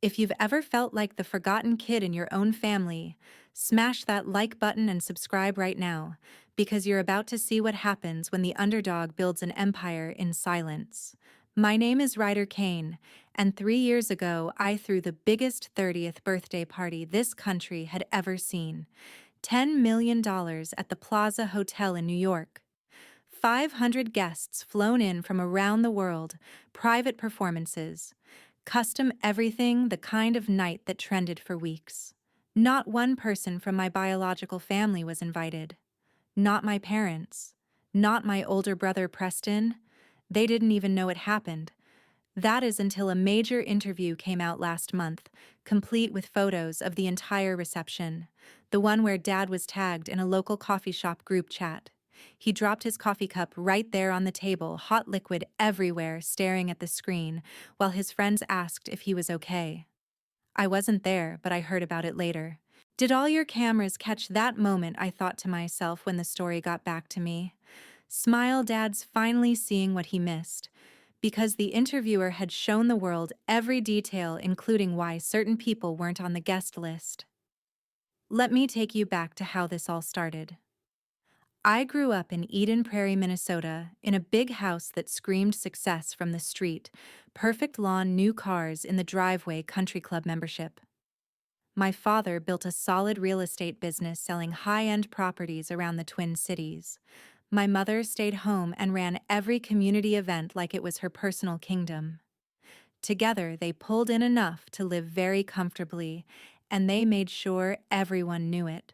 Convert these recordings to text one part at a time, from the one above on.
If you've ever felt like the forgotten kid in your own family, smash that like button and subscribe right now, because you're about to see what happens when the underdog builds an empire in silence. My name is Ryder Kane, and 3 years ago I threw the biggest 30th birthday party this country had ever seen. $10 million at the Plaza Hotel in New York. 500 guests flown in from around the world, private performances, custom everything, the kind of night that trended for weeks. Not one person from my biological family was invited. Not my parents. Not my older brother Preston. They didn't even know it happened. That is until a major interview came out last month, complete with photos of the entire reception. The one where Dad was tagged in a local coffee shop group chat. He dropped his coffee cup right there on the table, hot liquid everywhere, staring at the screen, while his friends asked if he was okay. I wasn't there, but I heard about it later. Did all your cameras catch that moment? I thought to myself when the story got back to me. Smile, Dad's finally seeing what he missed. Because the interviewer had shown the world every detail, including why certain people weren't on the guest list. Let me take you back to how this all started. I grew up in Eden Prairie, Minnesota, in a big house that screamed success from the street, perfect lawn, new cars in the driveway, country club membership. My father built a solid real estate business selling high-end properties around the Twin Cities. My mother stayed home and ran every community event like it was her personal kingdom. Together, they pulled in enough to live very comfortably, and they made sure everyone knew it,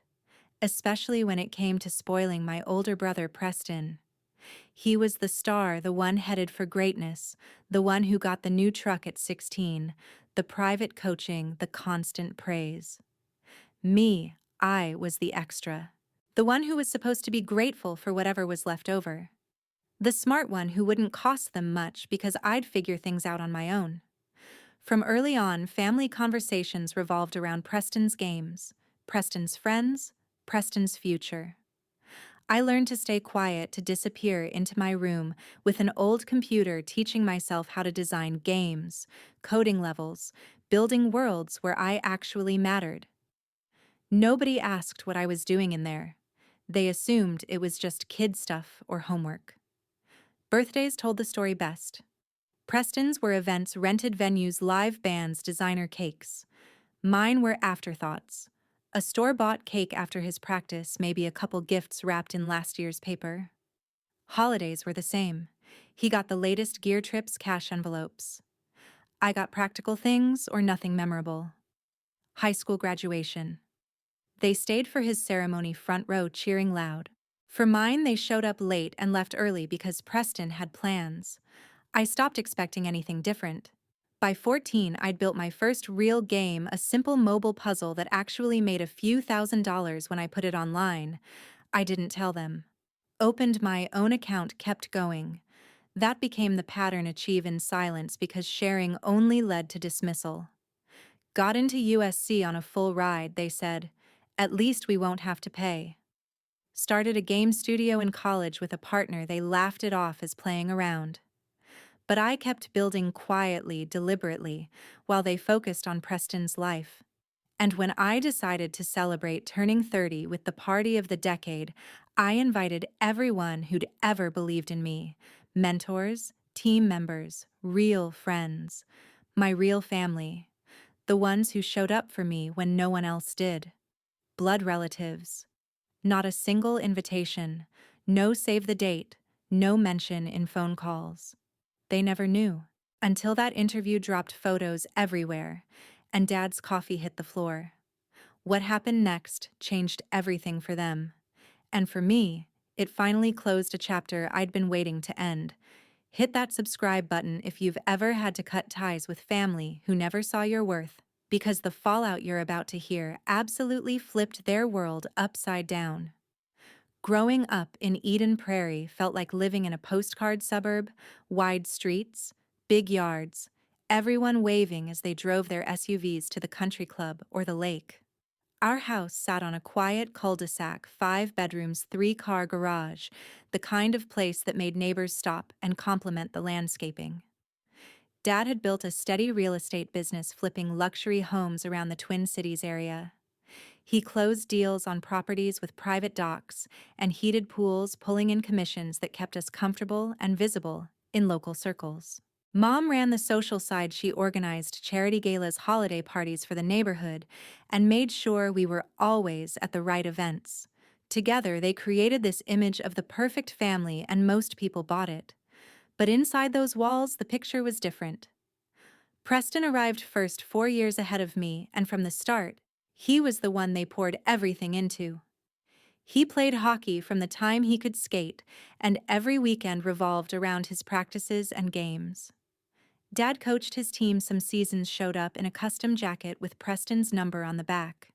especially when it came to spoiling my older brother Preston. He was the star, the one headed for greatness, the one who got the new truck at 16, the private coaching, the constant praise. Me, I was the extra. The one who was supposed to be grateful for whatever was left over. The smart one who wouldn't cost them much because I'd figure things out on my own. From early on, family conversations revolved around Preston's games, Preston's friends, Preston's future. I learned to stay quiet, to disappear into my room with an old computer, teaching myself how to design games, coding levels, building worlds where I actually mattered. Nobody asked what I was doing in there. They assumed it was just kid stuff or homework. Birthdays told the story best. Preston's were events, rented venues, live bands, designer cakes. Mine were afterthoughts. A store-bought cake after his practice, maybe a couple gifts wrapped in last year's paper. Holidays were the same. He got the latest gear trips, cash envelopes. I got practical things or nothing memorable. High school graduation. They stayed for his ceremony front row, cheering loud. For mine, they showed up late and left early because Preston had plans. I stopped expecting anything different. By 14, I'd built my first real game, a simple mobile puzzle that actually made a few $1,000s when I put it online. I didn't tell them. Opened my own account, kept going. That became the pattern, achieve in silence, because sharing only led to dismissal. Got into USC on a full ride, they said. At least we won't have to pay. Started a game studio in college with a partner, they laughed it off as playing around. But I kept building quietly, deliberately, while they focused on Preston's life. And when I decided to celebrate turning 30 with the party of the decade, I invited everyone who'd ever believed in me. Mentors, team members, real friends, my real family, the ones who showed up for me when no one else did. Blood relatives. Not a single invitation, no save the date, no mention in phone calls. They never knew, until that interview dropped photos everywhere, and Dad's coffee hit the floor. What happened next changed everything for them. And for me, it finally closed a chapter I'd been waiting to end. Hit that subscribe button if you've ever had to cut ties with family who never saw your worth, because the fallout you're about to hear absolutely flipped their world upside down. Growing up in Eden Prairie felt like living in a postcard suburb, wide streets, big yards, everyone waving as they drove their SUVs to the country club or the lake. Our house sat on a quiet cul-de-sac, 5 bedrooms, 3-car garage, the kind of place that made neighbors stop and compliment the landscaping. Dad had built a steady real estate business flipping luxury homes around the Twin Cities area. He closed deals on properties with private docks and heated pools, pulling in commissions that kept us comfortable and visible in local circles. Mom ran the social side. She organized charity galas, holiday parties for the neighborhood, and made sure we were always at the right events. Together, they created this image of the perfect family, and most people bought it. But inside those walls, the picture was different. Preston arrived first 4 years ahead of me, and from the start, he was the one they poured everything into. He played hockey from the time he could skate, and every weekend revolved around his practices and games. Dad coached his team. Some seasons showed up in a custom jacket with Preston's number on the back.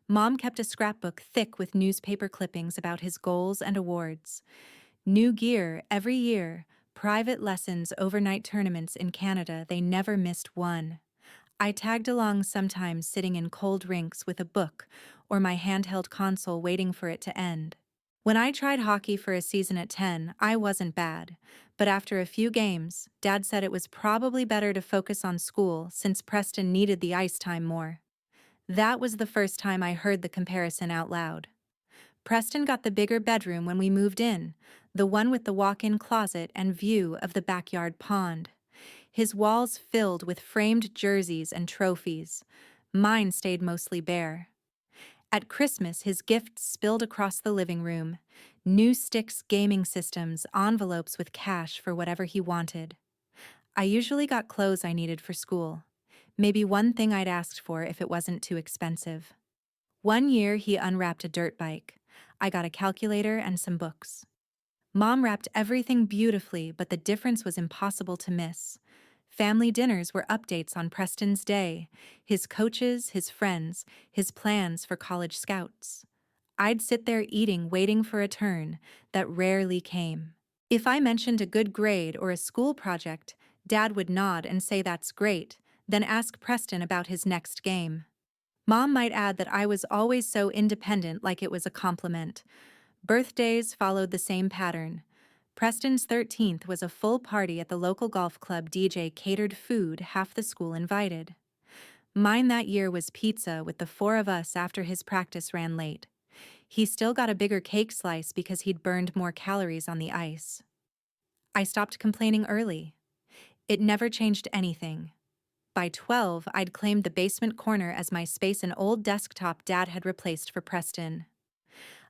Mom kept a scrapbook thick with newspaper clippings about his goals and awards. New gear every year, private lessons, overnight tournaments in Canada, they never missed one. I tagged along sometimes, sitting in cold rinks with a book or my handheld console waiting for it to end. When I tried hockey for a season at 10, I wasn't bad. But after a few games, Dad said it was probably better to focus on school since Preston needed the ice time more. That was the first time I heard the comparison out loud. Preston got the bigger bedroom when we moved in, the one with the walk-in closet and view of the backyard pond. His walls filled with framed jerseys and trophies. Mine stayed mostly bare. At Christmas, his gifts spilled across the living room. New sticks, gaming systems, envelopes with cash for whatever he wanted. I usually got clothes I needed for school. Maybe one thing I'd asked for if it wasn't too expensive. One year, he unwrapped a dirt bike. I got a calculator and some books. Mom wrapped everything beautifully, but the difference was impossible to miss. Family dinners were updates on Preston's day, his coaches, his friends, his plans for college scouts. I'd sit there eating, waiting for a turn that rarely came. If I mentioned a good grade or a school project, Dad would nod and say that's great, then ask Preston about his next game. Mom might add that I was always so independent, like it was a compliment. Birthdays followed the same pattern. Preston's 13th was a full party at the local golf club. DJ catered food, half the school invited. Mine that year was pizza with the four of us after his practice ran late. He still got a bigger cake slice because he'd burned more calories on the ice. I stopped complaining early. It never changed anything. By 12, I'd claimed the basement corner as my space, an old desktop Dad had replaced for Preston.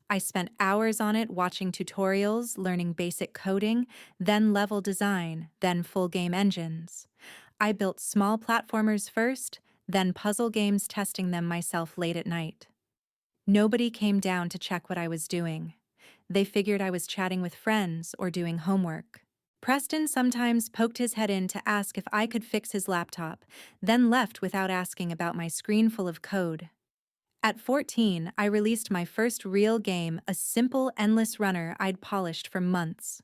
I spent hours on it, watching tutorials, learning basic coding, then level design, then full game engines. I built small platformers first, then puzzle games, testing them myself late at night. Nobody came down to check what I was doing. They figured I was chatting with friends or doing homework. Preston sometimes poked his head in to ask if I could fix his laptop, then left without asking about my screen full of code. At 14, I released my first real game, a simple, endless runner I'd polished for months.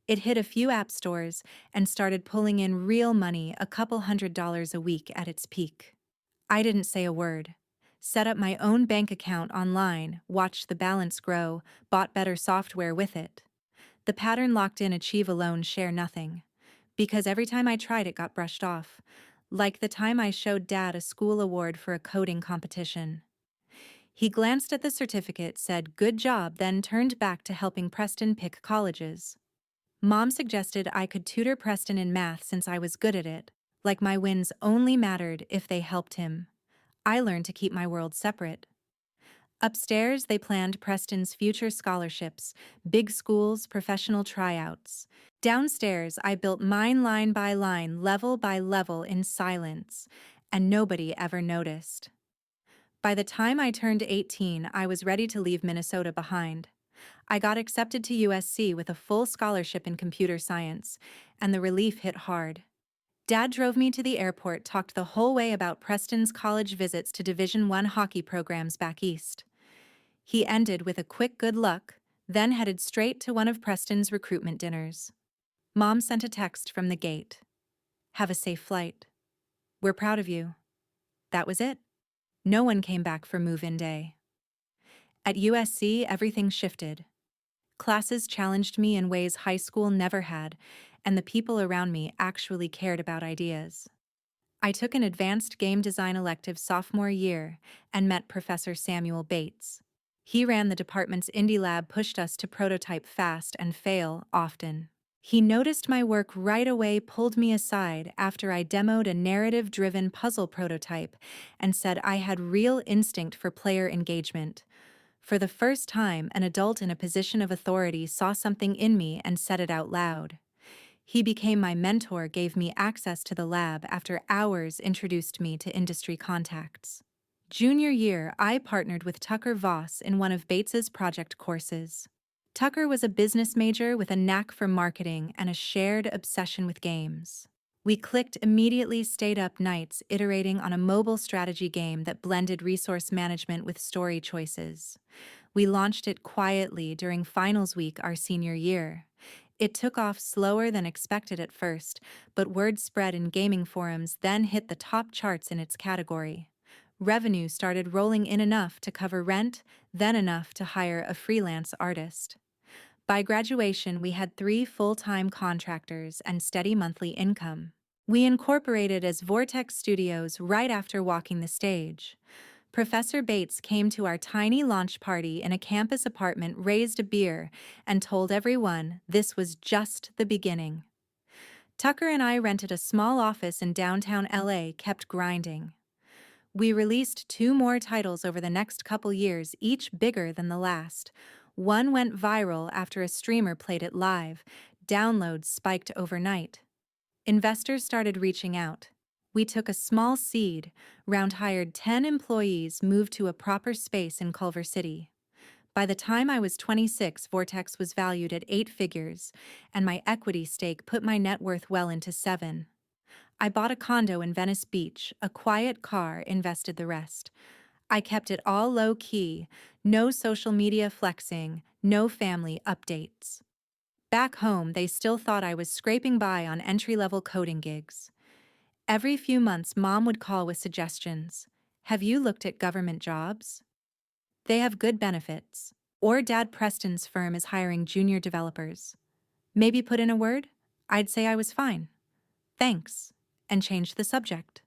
It hit a few app stores and started pulling in real money, a couple $100s a week at its peak. I didn't say a word. Set up my own bank account online, watched the balance grow, bought better software with it. The pattern locked in: achieve alone, share nothing. Because every time I tried, it got brushed off. Like the time I showed Dad a school award for a coding competition. He glanced at the certificate, said, "Good job," then turned back to helping Preston pick colleges. Mom suggested I could tutor Preston in math since I was good at it, like my wins only mattered if they helped him. I learned to keep my world separate. Upstairs, they planned Preston's future scholarships, big schools, professional tryouts. Downstairs, I built mine line by line, level by level, in silence, and nobody ever noticed. By the time I turned 18, I was ready to leave Minnesota behind. I got accepted to USC with a full scholarship in computer science, and the relief hit hard. Dad drove me to the airport, talked the whole way about Preston's college visits to Division I hockey programs back east. He ended with a quick good luck, then headed straight to one of Preston's recruitment dinners. Mom sent a text from the gate. "Have a safe flight. We're proud of you." That was it. No one came back for move-in day. At USC, everything shifted. Classes challenged me in ways high school never had, and the people around me actually cared about ideas. I took an advanced game design elective sophomore year and met Professor Samuel Bates. He ran the department's indie lab, pushed us to prototype fast and fail often. He noticed my work right away, pulled me aside after I demoed a narrative-driven puzzle prototype, and said I had real instinct for player engagement. For the first time, an adult in a position of authority saw something in me and said it out loud. He became my mentor, gave me access to the lab after hours, introduced me to industry contacts. Junior year, I partnered with Tucker Voss in one of Bates's project courses. Tucker was a business major with a knack for marketing and a shared obsession with games. We clicked immediately, stayed up nights iterating on a mobile strategy game that blended resource management with story choices. We launched it quietly during finals week our senior year. It took off slower than expected at first, but word spread in gaming forums, then hit the top charts in its category. Revenue started rolling in, enough to cover rent, then enough to hire a freelance artist. By graduation, we had 3 full-time contractors and steady monthly income. We incorporated as Vortex Studios right after walking the stage. Professor Bates came to our tiny launch party in a campus apartment, raised a beer, and told everyone this was just the beginning. Tucker and I rented a small office in downtown LA, kept grinding. We released 2 more titles over the next couple years, each bigger than the last. One went viral after a streamer played it live. Downloads spiked overnight. Investors started reaching out. We took a small seed, hired 10 employees, moved to a proper space in Culver City. By the time I was 26, Vortex was valued at 8 figures, and my equity stake put my net worth well into 7. I bought a condo in Venice Beach, a quiet car, invested the rest. I kept it all low-key, no social media flexing, no family updates. Back home, they still thought I was scraping by on entry-level coding gigs. Every few months, Mom would call with suggestions. Have you looked at government jobs? They have good benefits. Or Dad, Preston's firm is hiring junior developers. Maybe put in a word? I'd say I was fine. Thanks. And change the subject.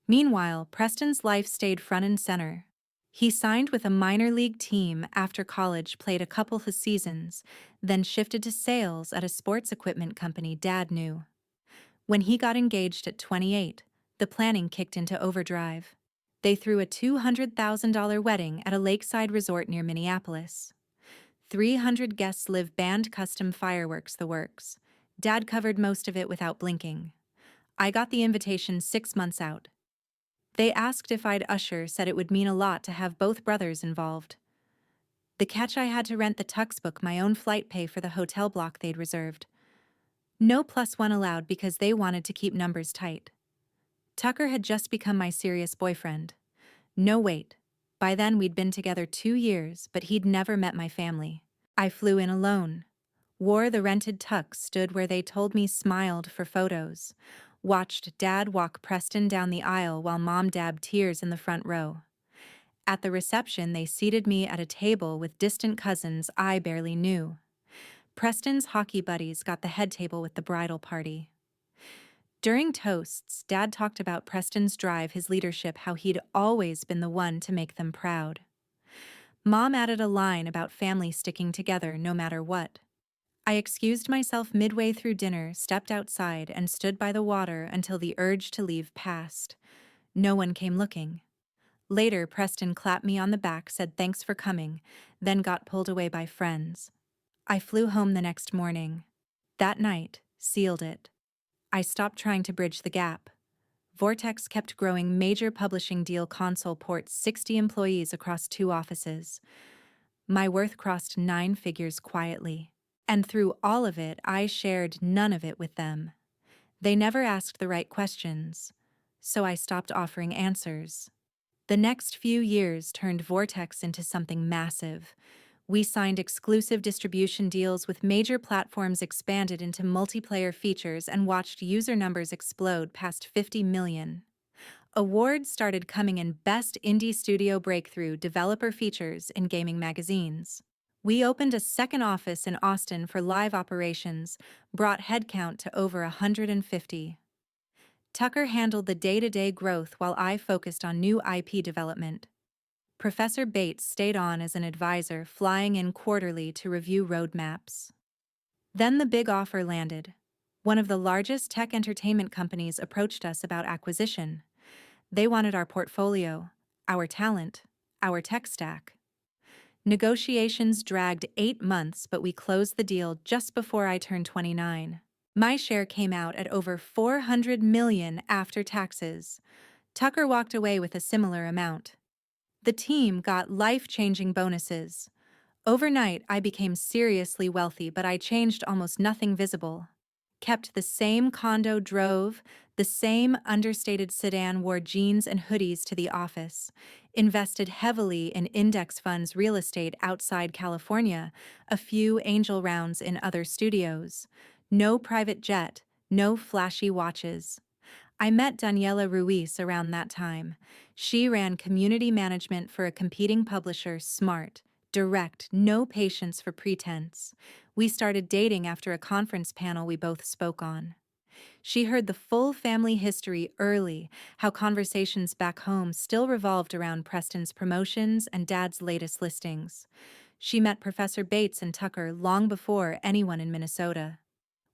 Meanwhile, Preston's life stayed front and center. He signed with a minor league team after college, played a couple of seasons, then shifted to sales at a sports equipment company Dad knew. When he got engaged at 28, the planning kicked into overdrive. They threw a $200,000 wedding at a lakeside resort near Minneapolis. 300 guests live, band, custom fireworks, the works. Dad covered most of it without blinking. I got the invitation 6 months out. They asked if I'd usher, said it would mean a lot to have both brothers involved. The catch: I had to rent the tux, book my own flight, pay for the hotel block they'd reserved. No +1 allowed because they wanted to keep numbers tight. Tucker had just become my serious boyfriend. No, wait. By then we'd been together 2 years, but he'd never met my family. I flew in alone. Wore the rented tux, stood where they told me, smiled for photos. Watched Dad walk Preston down the aisle while Mom dabbed tears in the front row. At the reception, they seated me at a table with distant cousins I barely knew. Preston's hockey buddies got the head table with the bridal party. During toasts, Dad talked about Preston's drive, his leadership, how he'd always been the one to make them proud. Mom added a line about family sticking together no matter what. I excused myself midway through dinner, stepped outside, and stood by the water until the urge to leave passed. No one came looking. Later, Preston clapped me on the back, said thanks for coming, then got pulled away by friends. I flew home the next morning. That night sealed it. I stopped trying to bridge the gap. Vortex kept growing, major publishing deal, console ports, 60 employees across 2 offices. My worth crossed 9 figures quietly. And through all of it, I shared none of it with them. They never asked the right questions, so I stopped offering answers. The next few years turned Vortex into something massive. We signed exclusive distribution deals with major platforms, expanded into multiplayer features, and watched user numbers explode past 50 million. Awards started coming in: Best Indie Studio Breakthrough, Developer Features in gaming magazines. We opened a second office in Austin for live operations, brought headcount to over 150. Tucker handled the day-to-day growth while I focused on new IP development. Professor Bates stayed on as an advisor, flying in quarterly to review roadmaps. Then the big offer landed. One of the largest tech entertainment companies approached us about acquisition. They wanted our portfolio, our talent, our tech stack. Negotiations dragged 8 months, but we closed the deal just before I turned 29. My share came out at over $400 million after taxes. Tucker walked away with a similar amount. The team got life-changing bonuses. Overnight, I became seriously wealthy, but I changed almost nothing visible. Kept the same condo, drove the same understated sedan, wore jeans and hoodies to the office, invested heavily in index funds, real estate outside California, a few angel rounds in other studios. No private jet, no flashy watches. I met Daniela Ruiz around that time. She ran community management for a competing publisher, smart, direct, no patience for pretense. We started dating after a conference panel we both spoke on. She heard the full family history early, how conversations back home still revolved around Preston's promotions and Dad's latest listings. She met Professor Bates and Tucker long before anyone in Minnesota.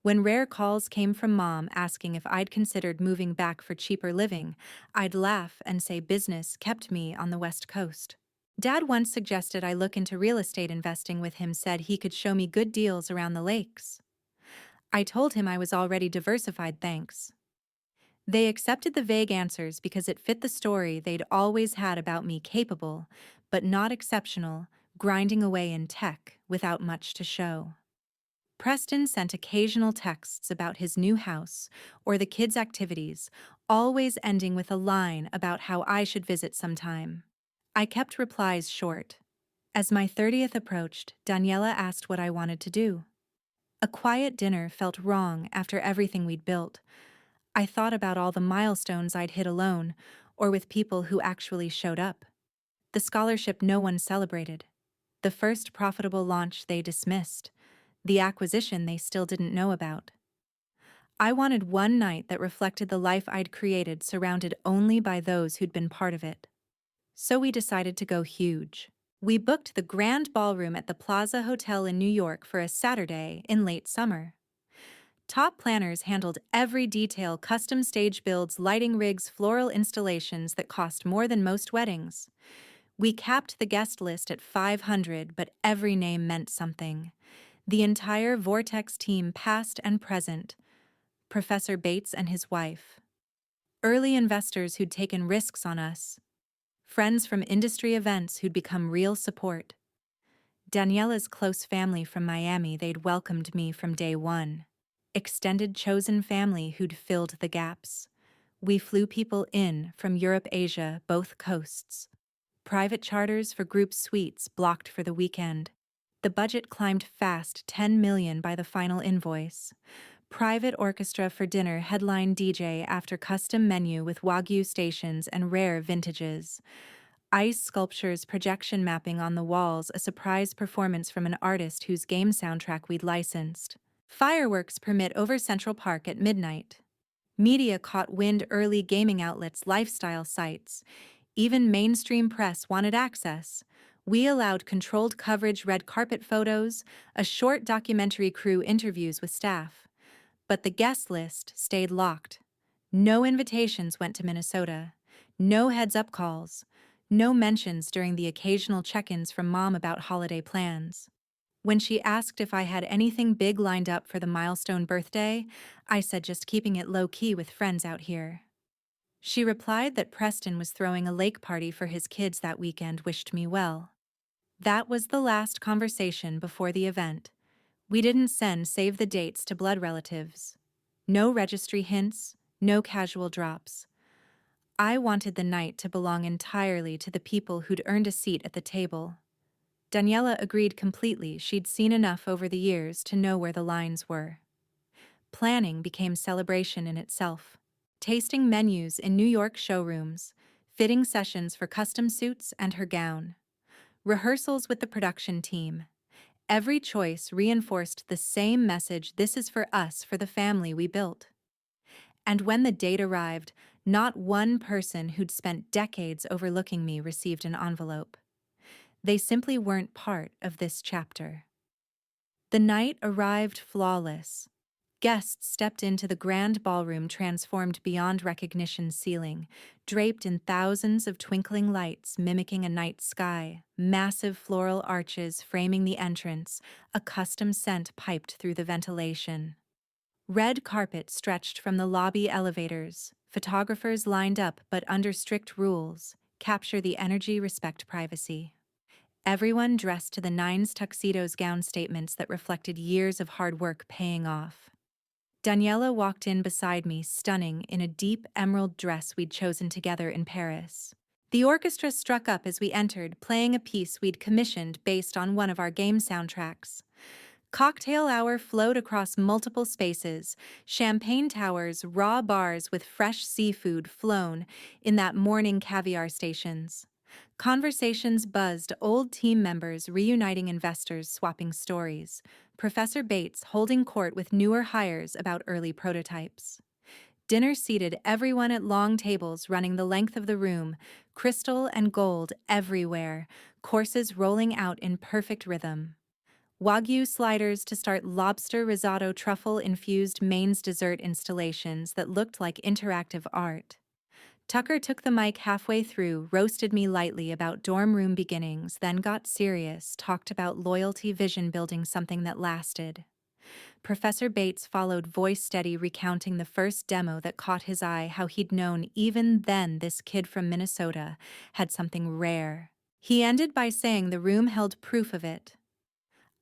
When rare calls came from Mom asking if I'd considered moving back for cheaper living, I'd laugh and say business kept me on the West Coast. Dad once suggested I look into real estate investing with him, said he could show me good deals around the lakes. I told him I was already diversified, thanks. They accepted the vague answers because it fit the story they'd always had about me: capable, but not exceptional, grinding away in tech without much to show. Preston sent occasional texts about his new house or the kids' activities, always ending with a line about how I should visit sometime. I kept replies short. As my 30th approached, Daniela asked what I wanted to do. A quiet dinner felt wrong after everything we'd built. I thought about all the milestones I'd hit alone, or with people who actually showed up. The scholarship no one celebrated. The first profitable launch they dismissed. The acquisition they still didn't know about. I wanted one night that reflected the life I'd created, surrounded only by those who'd been part of it. So we decided to go huge. We booked the grand ballroom at the Plaza Hotel in New York for a Saturday in late summer. Top planners handled every detail: custom stage builds, lighting rigs, floral installations that cost more than most weddings. We capped the guest list at 500, but every name meant something. The entire Vortex team, past and present. Professor Bates and his wife. Early investors who'd taken risks on us. Friends from industry events who'd become real support. Daniela's close family from Miami, they'd welcomed me from day one. Extended chosen family who'd filled the gaps. We flew people in from Europe, Asia, both coasts. Private charters for group suites blocked for the weekend. The budget climbed fast, $10 million by the final invoice. Private orchestra for dinner, headline DJ after custom menu with Wagyu stations and rare vintages. Ice sculptures, projection mapping on the walls, a surprise performance from an artist whose game soundtrack we'd licensed. Fireworks permit over Central Park at midnight. Media caught wind early: gaming outlets, lifestyle sites. Even mainstream press wanted access. We allowed controlled coverage, red carpet photos, a short documentary crew, interviews with staff. But the guest list stayed locked. No invitations went to Minnesota. No heads-up calls. No mentions during the occasional check-ins from Mom about holiday plans. When she asked if I had anything big lined up for the milestone birthday, I said just keeping it low-key with friends out here. She replied that Preston was throwing a lake party for his kids that weekend, wished me well. That was the last conversation before the event. We didn't send save the dates to blood relatives. No registry hints, no casual drops. I wanted the night to belong entirely to the people who'd earned a seat at the table. Daniela agreed completely. She'd seen enough over the years to know where the lines were. Planning became celebration in itself. Tasting menus in New York showrooms, fitting sessions for custom suits and her gown. Rehearsals with the production team. Every choice reinforced the same message: this is for us, for the family we built. And when the date arrived, not one person who'd spent decades overlooking me received an envelope. They simply weren't part of this chapter. The night arrived flawless. Guests stepped into the grand ballroom transformed beyond recognition's ceiling, draped in thousands of twinkling lights mimicking a night sky, massive floral arches framing the entrance, a custom scent piped through the ventilation. Red carpet stretched from the lobby elevators, photographers lined up but under strict rules: capture the energy, respect privacy. Everyone dressed to the nines, tuxedos, gown statements that reflected years of hard work paying off. Daniela walked in beside me, stunning in a deep emerald dress we'd chosen together in Paris. The orchestra struck up as we entered, playing a piece we'd commissioned based on one of our game soundtracks. Cocktail hour flowed across multiple spaces, champagne towers, raw bars with fresh seafood flown in that morning caviar stations. Conversations buzzed, old team members reuniting, investors swapping stories, Professor Bates holding court with newer hires about early prototypes. Dinner seated everyone at long tables running the length of the room, crystal and gold everywhere, courses rolling out in perfect rhythm. Wagyu sliders to start, lobster risotto, truffle-infused mains, dessert installations that looked like interactive art. Tucker took the mic halfway through, roasted me lightly about dorm room beginnings, then got serious, talked about loyalty, vision, building something that lasted. Professor Bates followed, voice steady, recounting the first demo that caught his eye, how he'd known even then this kid from Minnesota had something rare. He ended by saying the room held proof of it.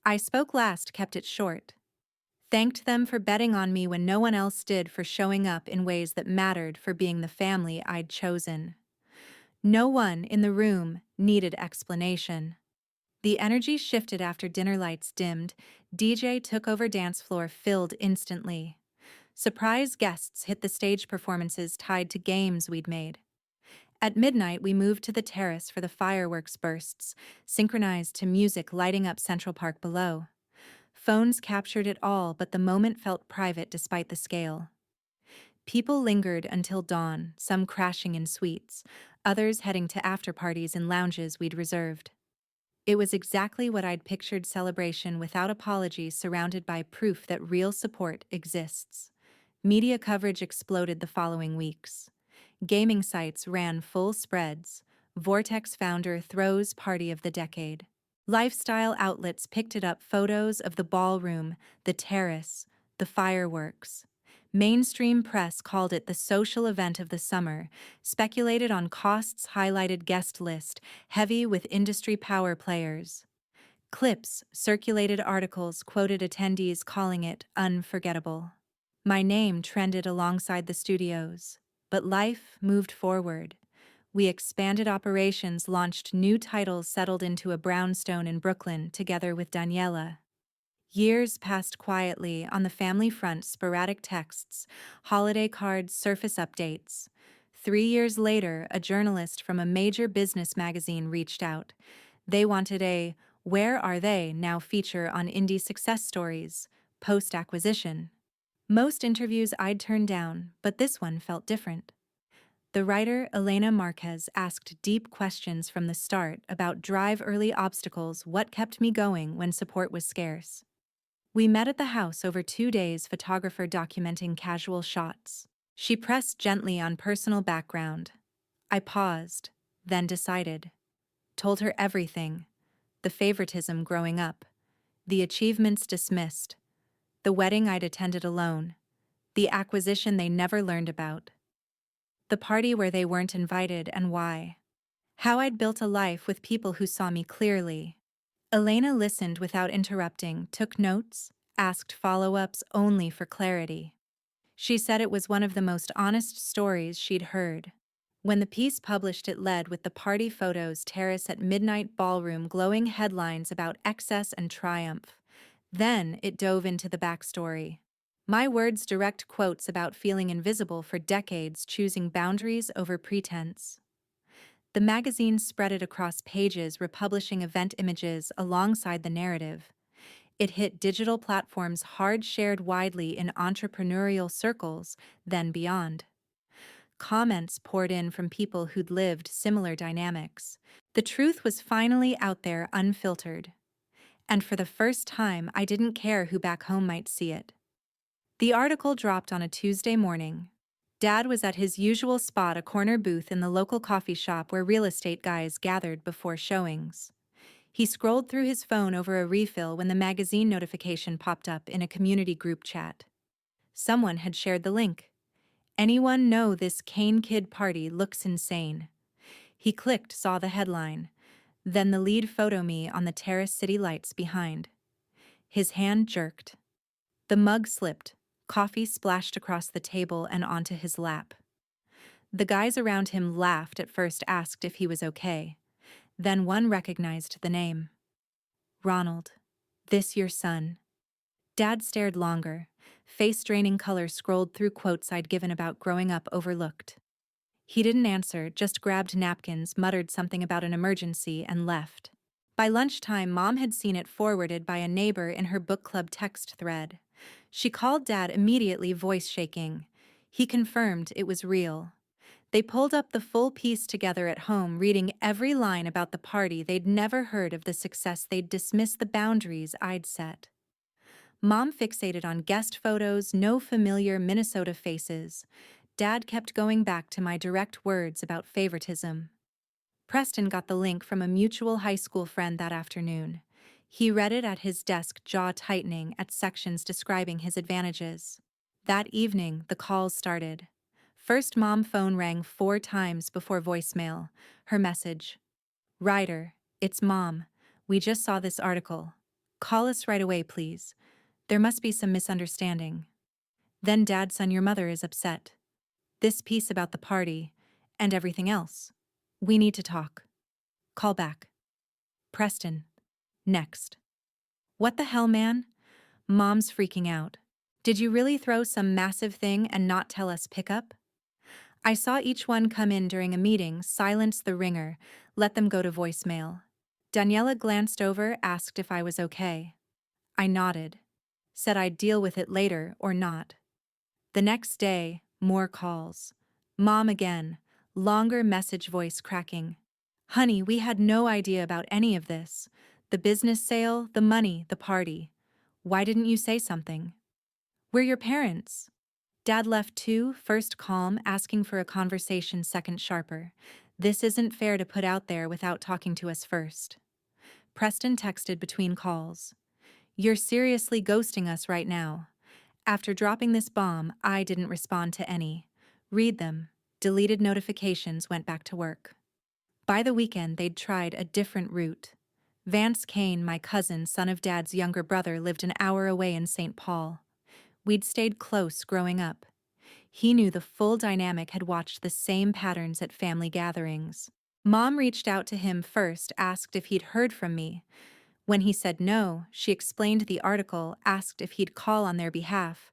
I spoke last, kept it short. Thanked them for betting on me when no one else did, for showing up in ways that mattered, for being the family I'd chosen. No one in the room needed explanation. The energy shifted after dinner, lights dimmed, DJ took over, dance floor filled instantly. Surprise guests hit the stage, performances tied to games we'd made. At midnight, we moved to the terrace for the fireworks bursts, synchronized to music lighting up Central Park below. Phones captured it all, but the moment felt private despite the scale. People lingered until dawn, some crashing in suites, others heading to after-parties in lounges we'd reserved. It was exactly what I'd pictured: celebration without apology, surrounded by proof that real support exists. Media coverage exploded the following weeks. Gaming sites ran full spreads. Vortex founder throws party of the decade. Lifestyle outlets picked it up, photos of the ballroom, the terrace, the fireworks. Mainstream press called it the social event of the summer, speculated on costs, highlighted guest list, heavy with industry power players. Clips circulated, articles quoted attendees calling it unforgettable. My name trended alongside the studios, but life moved forward. We expanded operations, launched new titles, settled into a brownstone in Brooklyn together with Daniela. Years passed quietly on the family front, sporadic texts, holiday cards, surface updates. 3 years later, a journalist from a major business magazine reached out. They wanted a "Where Are They Now" feature on indie success stories, post-acquisition. Most interviews I'd turned down, but this one felt different. The writer Elena Marquez asked deep questions from the start about drive, early obstacles, what kept me going when support was scarce. We met at the house over 2 days, photographer documenting casual shots. She pressed gently on personal background. I paused, then decided. Told her everything: the favoritism growing up, the achievements dismissed, the wedding I'd attended alone, the acquisition they never learned about, the party where they weren't invited, and why. How I'd built a life with people who saw me clearly. Elena listened without interrupting, took notes, asked follow-ups only for clarity. She said it was one of the most honest stories she'd heard. When the piece published, it led with the party photos, terrace at midnight, ballroom, glowing headlines about excess and triumph. Then it dove into the backstory. My words, direct quotes about feeling invisible for decades, choosing boundaries over pretense. The magazine spread it across pages, republishing event images alongside the narrative. It hit digital platforms hard, shared widely in entrepreneurial circles, then beyond. Comments poured in from people who'd lived similar dynamics. The truth was finally out there unfiltered. And for the first time, I didn't care who back home might see it. The article dropped on a Tuesday morning. Dad was at his usual spot, a corner booth in the local coffee shop where real estate guys gathered before showings. He scrolled through his phone over a refill when the magazine notification popped up in a community group chat. Someone had shared the link. Anyone know this Kane kid party looks insane? He clicked, saw the headline, then the lead photo me on the terrace city lights behind. His hand jerked. The mug slipped, coffee splashed across the table and onto his lap. The guys around him laughed, at first asked if he was okay. Then one recognized the name. Ronald. This your son? Dad stared longer. Face-draining color scrolled through quotes I'd given about growing up overlooked. He didn't answer, just grabbed napkins, muttered something about an emergency, and left. By lunchtime, Mom had seen it forwarded by a neighbor in her book club text thread. She called Dad immediately, voice shaking. He confirmed it was real. They pulled up the full piece together at home, reading every line about the party. They'd never heard of the success. They'd dismissed the boundaries I'd set. Mom fixated on guest photos, no familiar Minnesota faces. Dad kept going back to my direct words about favoritism. Preston got the link from a mutual high school friend that afternoon. He read it at his desk, jaw tightening at sections describing his advantages. That evening, the calls started. First, Mom phone rang 4 times before voicemail. Her message: Ryder, it's Mom. We just saw this article. Call us right away, please. There must be some misunderstanding. Then Dad, son, your mother is upset. This piece about the party, and everything else. We need to talk. Call back. Preston. Next. What the hell, man? Mom's freaking out. Did you really throw some massive thing and not tell us pickup? I saw each one come in during a meeting, silence the ringer, let them go to voicemail. Daniela glanced over, asked if I was okay. I nodded. Said I'd deal with it later or not. The next day, more calls. Mom again, longer message, voice cracking. Honey, we had no idea about any of this. The business sale, the money, the party. Why didn't you say something? We're your parents. Dad left too, first calm, asking for a conversation, second sharper. This isn't fair to put out there without talking to us first. Preston texted between calls. You're seriously ghosting us right now. After dropping this bomb, I didn't respond to any. Read them. Deleted notifications, went back to work. By the weekend, they'd tried a different route. Vance Kane, my cousin, son of Dad's younger brother, lived an hour away in St. Paul. We'd stayed close growing up. He knew the full dynamic, had watched the same patterns at family gatherings. Mom reached out to him first, asked if he'd heard from me. When he said no, she explained the article, asked if he'd call on their behalf,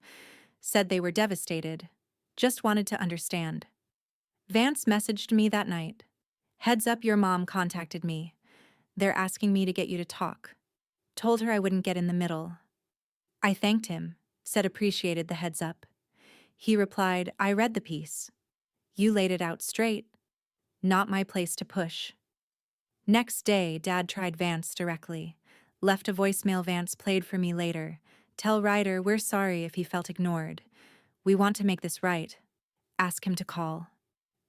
said they were devastated, just wanted to understand. Vance messaged me that night. Heads up, your mom contacted me. They're asking me to get you to talk. Told her I wouldn't get in the middle. I thanked him, said appreciated the heads up. He replied, I read the piece. You laid it out straight. Not my place to push. Next day, Dad tried Vance directly. Left a voicemail. Vance played for me later. Tell Ryder we're sorry if he felt ignored. We want to make this right. Ask him to call.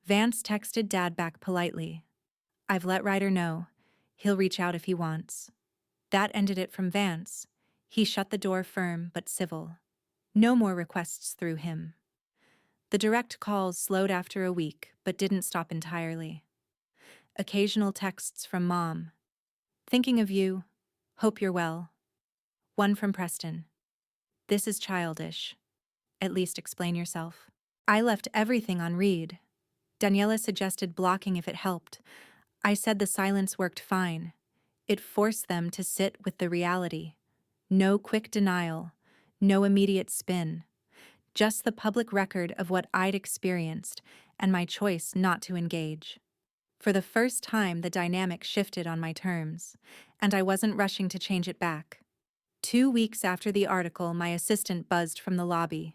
Vance texted Dad back politely. I've let Ryder know. He'll reach out if he wants. That ended it from Vance. He shut the door firm but civil. No more requests through him. The direct calls slowed after a week, but didn't stop entirely. Occasional texts from Mom. Thinking of you. Hope you're well. One from Preston. This is childish. At least explain yourself. I left everything on read. Daniela suggested blocking if it helped. I said the silence worked fine. It forced them to sit with the reality. No quick denial. No immediate spin. Just the public record of what I'd experienced and my choice not to engage. For the first time, the dynamic shifted on my terms, and I wasn't rushing to change it back. 2 weeks after the article, my assistant buzzed from the lobby.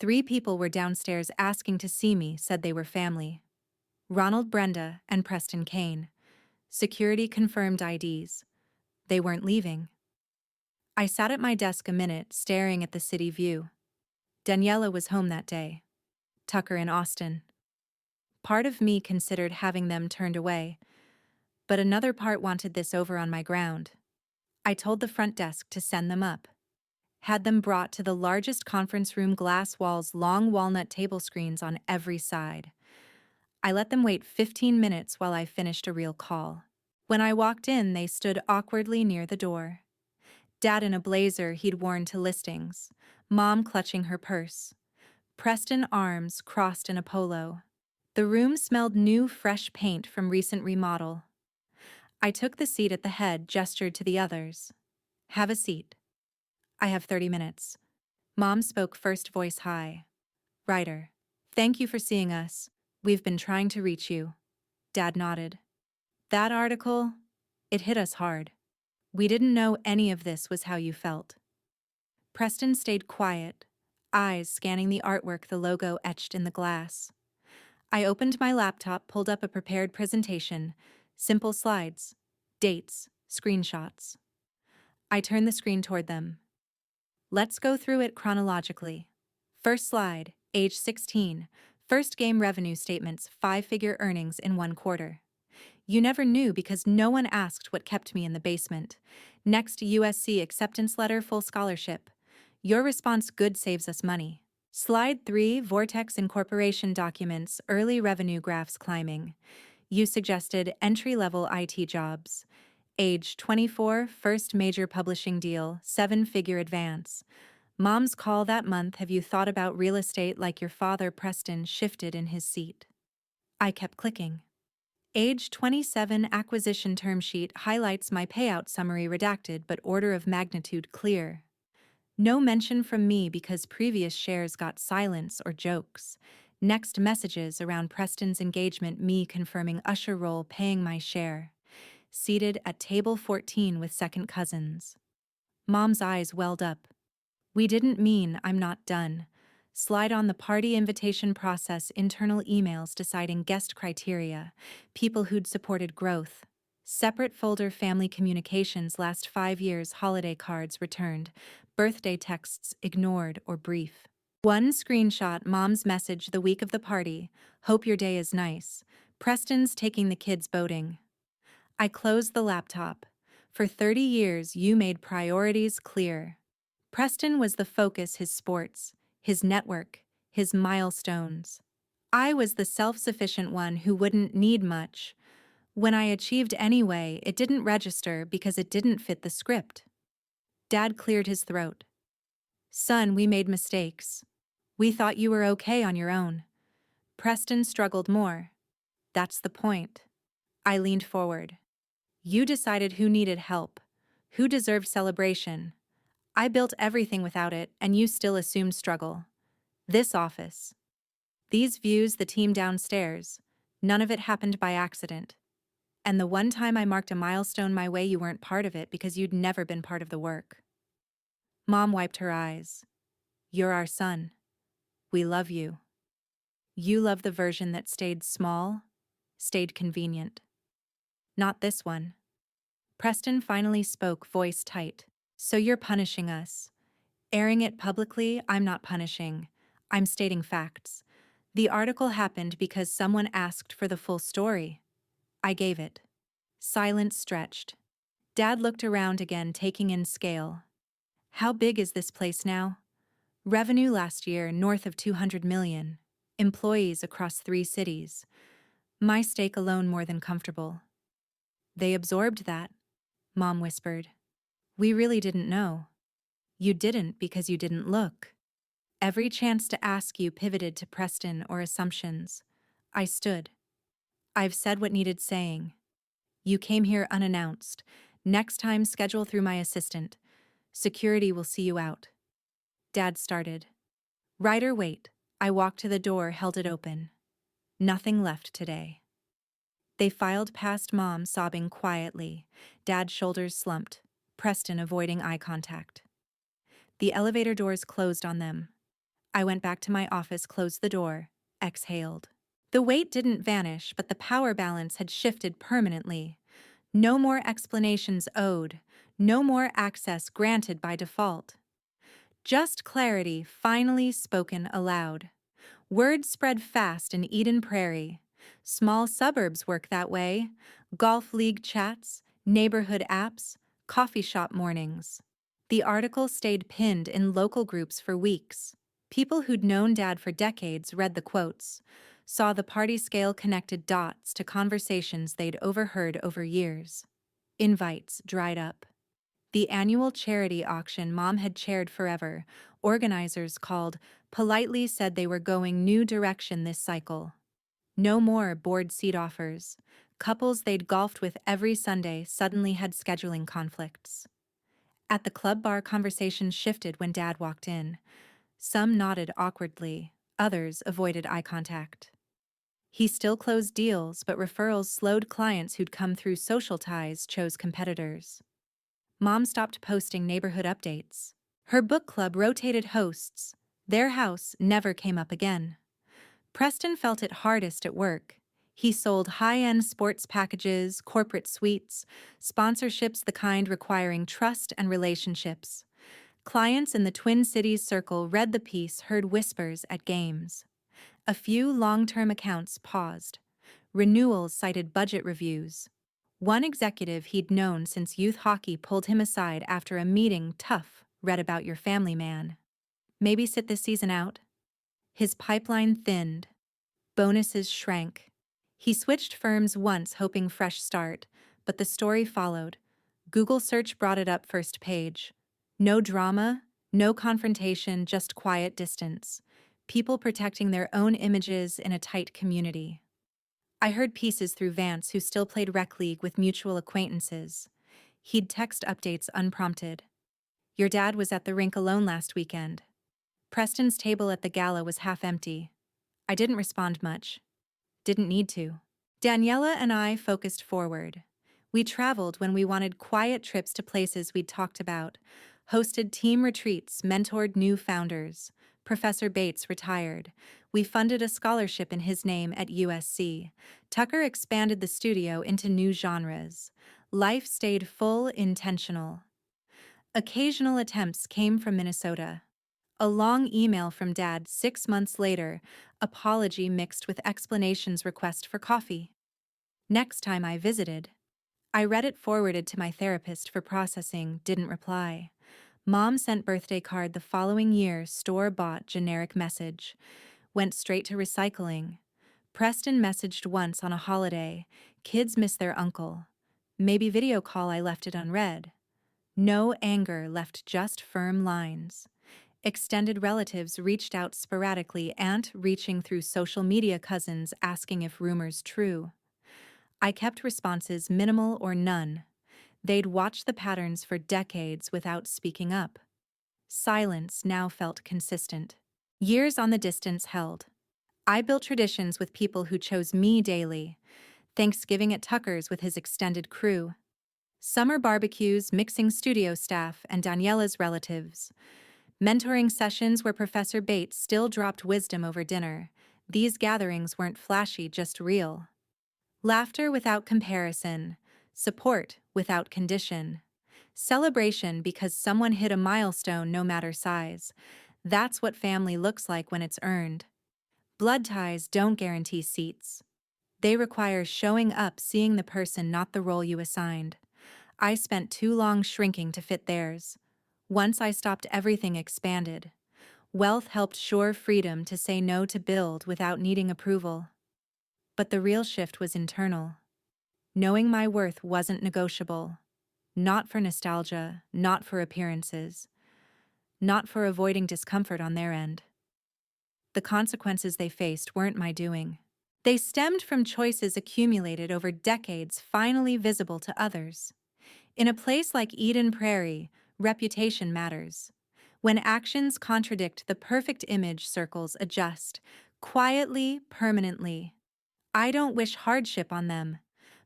3 people were downstairs asking to see me, said they were family. Ronald Brenda and Preston Kane. Security confirmed IDs. They weren't leaving. I sat at my desk a minute, staring at the city view. Daniela was home that day. Tucker in Austin. Part of me considered having them turned away, but another part wanted this over on my ground. I told the front desk to send them up. Had them brought to the largest conference room, glass walls, long walnut table screens on every side. I let them wait 15 minutes while I finished a real call. When I walked in, they stood awkwardly near the door. Dad in a blazer he'd worn to listings, Mom clutching her purse. Preston, arms crossed in a polo. The room smelled new, fresh paint from recent remodel. I took the seat at the head, gestured to the others. Have a seat. I have 30 minutes. Mom spoke first, voice high. Ryder, thank you for seeing us. We've been trying to reach you. Dad nodded. That article, it hit us hard. We didn't know any of this was how you felt. Preston stayed quiet, eyes scanning the artwork, the logo etched in the glass. I opened my laptop, pulled up a prepared presentation, simple slides, dates, screenshots. I turned the screen toward them. Let's go through it chronologically. First slide, age 16, first game revenue statements, 5-figure earnings in 1 quarter. You never knew because no one asked what kept me in the basement. Next, USC acceptance letter, full scholarship. Your response, good, saves us money. Slide 3, Vortex Incorporation documents, early revenue graphs climbing. You suggested entry-level IT jobs. Age 24, first major publishing deal, 7-figure advance. Mom's call that month, have you thought about real estate like your father? Preston shifted in his seat. I kept clicking. Age 27, acquisition term sheet, highlights my payout summary redacted but order of magnitude clear. No mention from me because previous shares got silence or jokes. Next, messages around Preston's engagement, me confirming usher role, paying my share. Seated at table 14 with second cousins. Mom's eyes welled up. We didn't mean I'm not done. Slide on the party invitation process, internal emails deciding guest criteria, people who'd supported growth. Separate folder, family communications, last 5 years, holiday cards returned, birthday texts ignored or brief. One screenshot, Mom's message the week of the party, hope your day is nice. Preston's taking the kids boating. I closed the laptop. For 30 years, you made priorities clear. Preston was the focus, his sports, his network, his milestones. I was the self-sufficient one who wouldn't need much. When I achieved anyway, it didn't register because it didn't fit the script. Dad cleared his throat. Son, we made mistakes. We thought you were okay on your own. Preston struggled more. That's the point. I leaned forward. You decided who needed help, who deserved celebration. I built everything without it, and you still assumed struggle. This office. These views, the team downstairs. None of it happened by accident. And the one time I marked a milestone my way, you weren't part of it because you'd never been part of the work. Mom wiped her eyes. You're our son. We love you. You love the version that stayed small, stayed convenient. Not this one. Preston finally spoke, voice tight. So you're punishing us. Airing it publicly, I'm not punishing. I'm stating facts. The article happened because someone asked for the full story. I gave it. Silence stretched. Dad looked around again, taking in scale. How big is this place now? Revenue last year, north of 200 million. Employees across 3 cities. My stake alone more than comfortable. They absorbed that, Mom whispered. We really didn't know. You didn't because you didn't look. Every chance to ask you pivoted to Preston or assumptions. I stood. I've said what needed saying. You came here unannounced. Next time, schedule through my assistant. Security will see you out. Dad started. Ryder, wait. I walked to the door, held it open. Nothing left today. They filed past Mom, sobbing quietly. Dad's shoulders slumped. Preston avoiding eye contact. The elevator doors closed on them. I went back to my office, closed the door, exhaled. The weight didn't vanish, but the power balance had shifted permanently. No more explanations owed, no more access granted by default. Just clarity finally spoken aloud. Word spread fast in Eden Prairie. Small suburbs work that way. Golf league chats, neighborhood apps, coffee shop mornings. The article stayed pinned in local groups for weeks. People who'd known Dad for decades read the quotes, saw the party scale connected dots to conversations they'd overheard over years. Invites dried up. The annual charity auction Mom had chaired forever, organizers called, politely said they were going new direction this cycle. No more board seat offers. Couples they'd golfed with every Sunday suddenly had scheduling conflicts. At the club bar, conversations shifted when Dad walked in. Some nodded awkwardly, others avoided eye contact. He still closed deals, but referrals slowed. Clients who'd come through social ties chose competitors. Mom stopped posting neighborhood updates. Her book club rotated hosts. Their house never came up again. Preston felt it hardest at work. He sold high-end sports packages, corporate suites, sponsorships the kind requiring trust and relationships. Clients in the Twin Cities circle read the piece, heard whispers at games. A few long-term accounts paused. Renewals cited budget reviews. One executive he'd known since youth hockey pulled him aside after a meeting. Tough, read about your family, man. Maybe sit this season out? His pipeline thinned. Bonuses shrank. He switched firms once, hoping fresh start, but the story followed. Google search brought it up first page. No drama, no confrontation, just quiet distance. People protecting their own images in a tight community. I heard pieces through Vance, who still played rec league with mutual acquaintances. He'd text updates unprompted. Your dad was at the rink alone last weekend. Preston's table at the gala was half empty. I didn't respond much. Didn't need to. Daniela and I focused forward. We traveled when we wanted, quiet trips to places we'd talked about, hosted team retreats, mentored new founders. Professor Bates retired. We funded a scholarship in his name at USC. Tucker expanded the studio into new genres. Life stayed full, intentional. Occasional attempts came from Minnesota. A long email from Dad 6 months later, apology mixed with explanations, request for coffee. Next time I visited, I read it, forwarded to my therapist for processing, didn't reply. Mom sent birthday card the following year, store-bought generic message. Went straight to recycling. Preston messaged once on a holiday, kids miss their uncle. Maybe video call, I left it unread. No anger left, just firm lines. Extended relatives reached out sporadically, aunt reaching through social media, cousins asking if rumors true. I kept responses minimal or none. They'd watched the patterns for decades without speaking up. Silence now felt consistent. Years on, the distance held. I built traditions with people who chose me daily. Thanksgiving at Tucker's with his extended crew. Summer barbecues mixing studio staff and Daniela's relatives. Mentoring sessions where Professor Bates still dropped wisdom over dinner. These gatherings weren't flashy, just real. Laughter without comparison. Support without condition. Celebration because someone hit a milestone, no matter size. That's what family looks like when it's earned. Blood ties don't guarantee seats. They require showing up, seeing the person, not the role you assigned. I spent too long shrinking to fit theirs. Once I stopped, everything expanded. Wealth helped shore freedom to say no, to build without needing approval. But the real shift was internal. Knowing my worth wasn't negotiable. Not for nostalgia, not for appearances, not for avoiding discomfort on their end. The consequences they faced weren't my doing. They stemmed from choices accumulated over decades, finally visible to others. In a place like Eden Prairie, reputation matters. When actions contradict the perfect image, circles adjust, quietly, permanently. I don't wish hardship on them,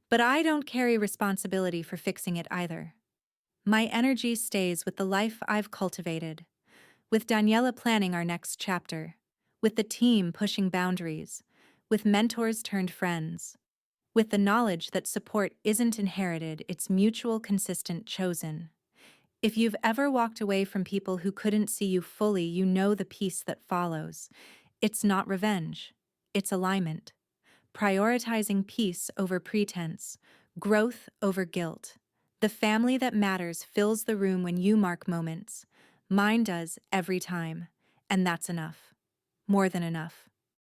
but I don't carry responsibility for fixing it either. My energy stays with the life I've cultivated. With Daniela planning our next chapter. With the team pushing boundaries. With mentors turned friends. With the knowledge that support isn't inherited, it's mutual, consistent, chosen. If you've ever walked away from people who couldn't see you fully, you know the peace that follows. It's not revenge, it's alignment. Prioritizing peace over pretense, growth over guilt. The family that matters fills the room when you mark moments. Mine does every time. And that's enough. More than enough.